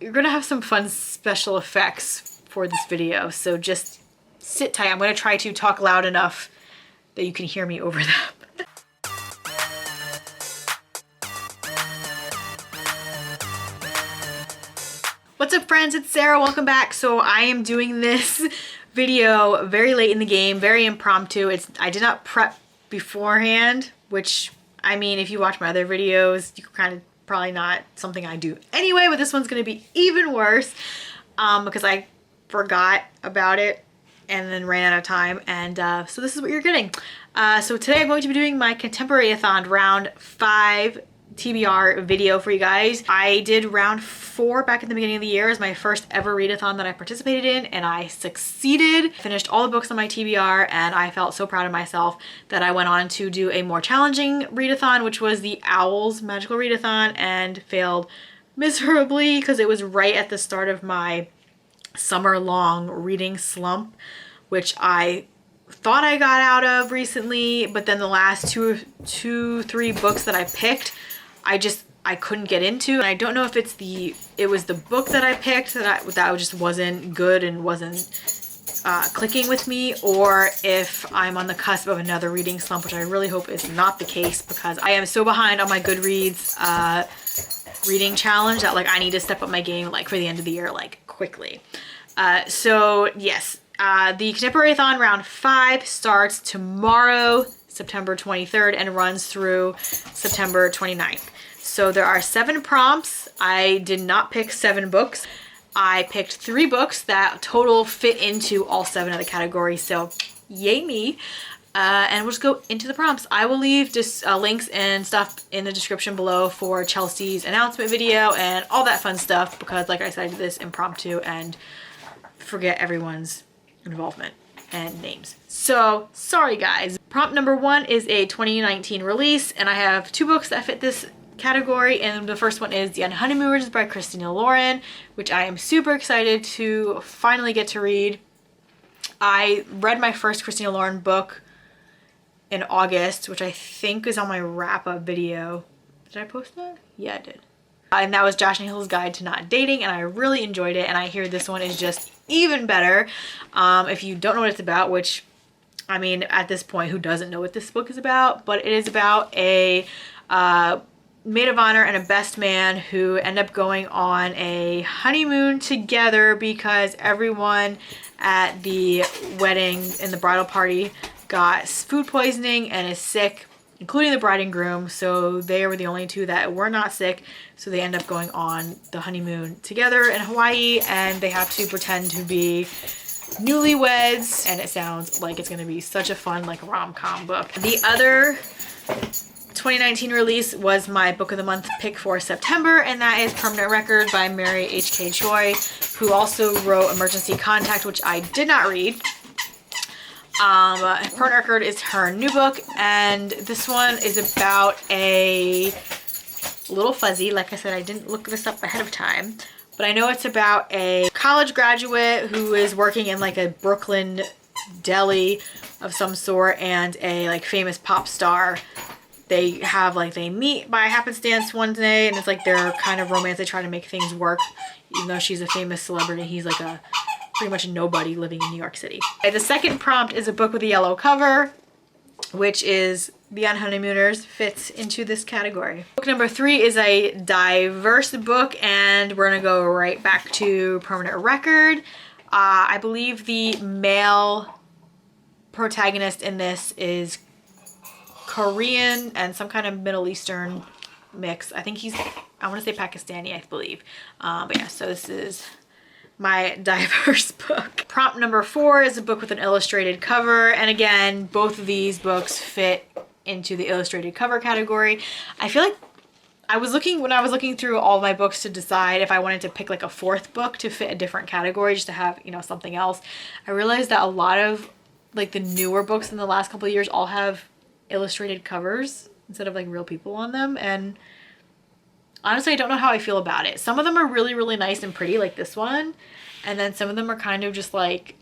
you're gonna have some fun special effects for this video, so just sit tight. I'm gonna try to talk loud enough that you can hear me over them. What's up friends, it's Sarah, welcome back. So I am doing this video very late in the game, very impromptu. I did not prep beforehand, which, I mean, if you watch my other videos, you kind of probably not something I do anyway, but this one's gonna be even worse because I forgot about it and then ran out of time, and so this is what you're getting. So today I'm going to be doing my Contemporary-a-thon round 5 TBR video for you guys. I did round 4 back at the beginning of the year as my first ever readathon that I participated in, and I succeeded. Finished all the books on my TBR, and I felt so proud of myself that I went on to do a more challenging readathon, which was the Owls Magical Readathon, and failed miserably because it was right at the start of my summer-long reading slump, which I thought I got out of recently, but then the last three books that I picked, I couldn't get into. And I don't know if it was the book that I picked that just wasn't good and wasn't clicking with me, or if I'm on the cusp of another reading slump, which I really hope is not the case, because I am so behind on my Goodreads reading challenge that like I need to step up my game like for the end of the year, like quickly. So yes, the Contemporary-a-thon round 5 starts tomorrow, September 23rd, and runs through September 29th. So there are 7 prompts. I did not pick 7 books. I picked 3 books that total fit into all 7 of the categories, so yay me. And we'll just go into the prompts. I will leave just links and stuff in the description below for Chelsea's announcement video and all that fun stuff, because like I said, I did this impromptu and forget everyone's involvement and names. So sorry guys. Prompt number 1 is a 2019 release, and I have 2 books that fit this category, and the first one is The Honeymooners by Christina Lauren, which I am super excited to finally get to read. I read my first Christina Lauren book in August, which I think is on my wrap-up video. Did I post that? Yeah, I did. And that was Josh and Hill's Guide to Not Dating, and I really enjoyed it, and I hear this one is just even better. If you don't know what it's about, which, I mean, at this point, who doesn't know what this book is about? But it is about a maid of honor and a best man who end up going on a honeymoon together because everyone at the wedding and the bridal party got food poisoning and is sick, including the bride and groom. So they were the only 2 that were not sick, so they end up going on the honeymoon together in Hawaii, and they have to pretend to be newlyweds, and it sounds like it's going to be such a fun like rom-com book. The other 2019 release was my book of the month pick for September, and that is Permanent Record by Mary H.K. Choi, who also wrote Emergency Contact, which I did not read. Permanent Record is her new book, and this one is about a little fuzzy. Like I said, I didn't look this up ahead of time, but I know it's about a college graduate who is working in like a Brooklyn deli of some sort, and a like famous pop star. They meet by happenstance one day, and it's like their kind of romance. They try to make things work, even though she's a famous celebrity. He's like a pretty much a nobody living in New York City. The second prompt is a book with a yellow cover, which is The Honeymooners, fits into this category. Book number 3 is a diverse book, and we're gonna go right back to Permanent Record. I believe the male protagonist in this is Korean and some kind of Middle Eastern mix. I think I want to say Pakistani, I believe. But yeah, so this is my diverse book. Prompt number 4 is a book with an illustrated cover, and again, both of these books fit into the illustrated cover category. I feel like when I was looking through all my books to decide if I wanted to pick like a 4th book to fit a different category, just to have, you know, something else, I realized that a lot of like the newer books in the last couple of years all have illustrated covers instead of like real people on them, and honestly I don't know how I feel about it. Some of them are really, really nice and pretty, like this one, and then some of them are kind of just like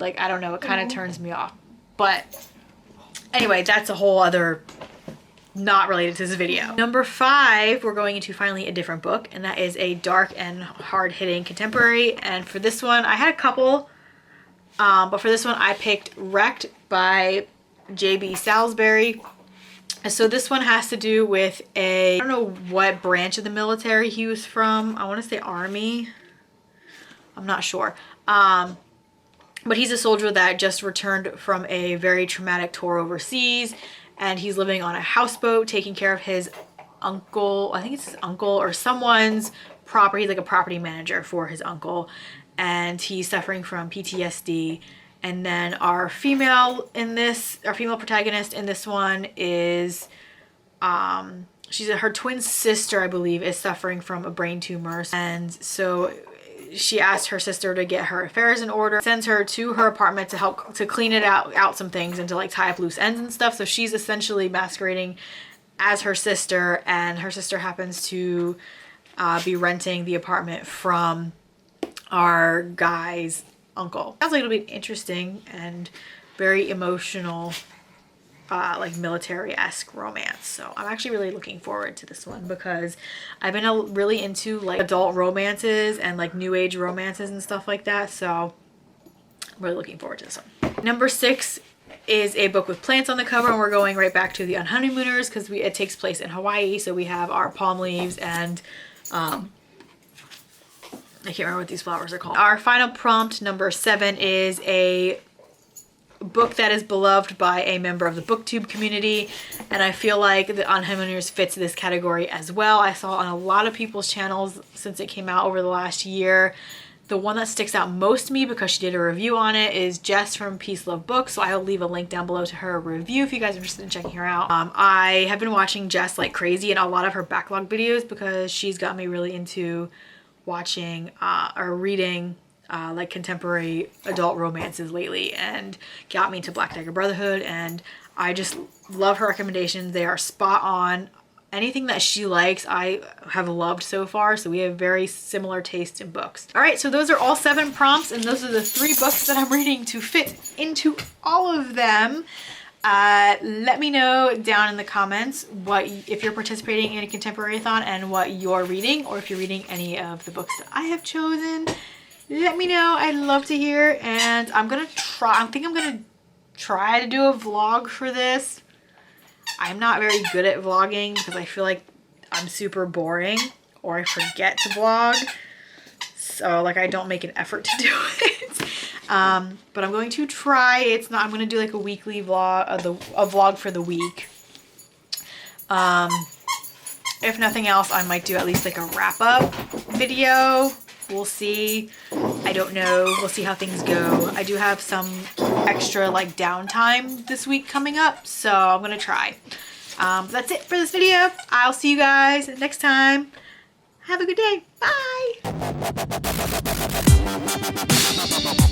I don't know, it kind of turns me off. But anyway, that's a whole other not related to this video. Number 5, we're going into finally a different book, and that is a dark and hard-hitting contemporary. And for this one, I had a couple, but for this one I picked Wrecked by J.B. Salisbury. So this one has to do with I don't know what branch of the military he was from. I want to say Army. I'm not sure. But he's a soldier that just returned from a very traumatic tour overseas, and he's living on a houseboat taking care of his uncle. I think it's his uncle or someone's property. He's like a property manager for his uncle, and he's suffering from PTSD. And then our female protagonist in this one is, her twin sister, I believe, is suffering from a brain tumor. And so she asked her sister to get her affairs in order, sends her to her apartment to help to clean it out some things and to like tie up loose ends and stuff. So she's essentially masquerading as her sister, and her sister happens to be renting the apartment from our guy's uncle. Sounds like it'll be interesting and very emotional, like military-esque romance. So I'm actually really looking forward to this one because I've been really into like adult romances and like new age romances and stuff like that. So I'm really looking forward to this one. Number 6 is a book with plants on the cover, and we're going right back to the Unhoneymooners because it takes place in Hawaii. So we have our palm leaves and I can't remember what these flowers are called. Our final prompt, number 7, is a book that is beloved by a member of the booktube community, and I feel like the Unhoneymooners fits this category as well. I saw on a lot of people's channels since it came out over the last year. The one that sticks out most to me because she did a review on it is Jess from Peace Love Books, so I will leave a link down below to her review if you guys are interested in checking her out. I have been watching Jess like crazy in a lot of her backlog videos because she's got me really into watching or reading like contemporary adult romances lately, and got me into Black Dagger Brotherhood, and I just love her recommendations. They are spot on. Anything that she likes I have loved so far, so we have very similar taste in books. All right, so those are all 7 prompts, and those are the 3 books that I'm reading to fit into all of them. Let me know down in the comments if you're participating in a Contemporary-a-thon and what you're reading, or if you're reading any of the books that I have chosen. Let me know. I'd love to hear, and I think I'm gonna try to do a vlog for this. I'm not very good at vlogging because I feel like I'm super boring or I forget to vlog. So like I don't make an effort to do it. But I'm going to try. I'm going to do like a weekly vlog, a vlog for the week. If nothing else, I might do at least like a wrap up video. We'll see. I don't know. We'll see how things go. I do have some extra like downtime this week coming up, so I'm going to try. That's it for this video. I'll see you guys next time. Have a good day. Bye.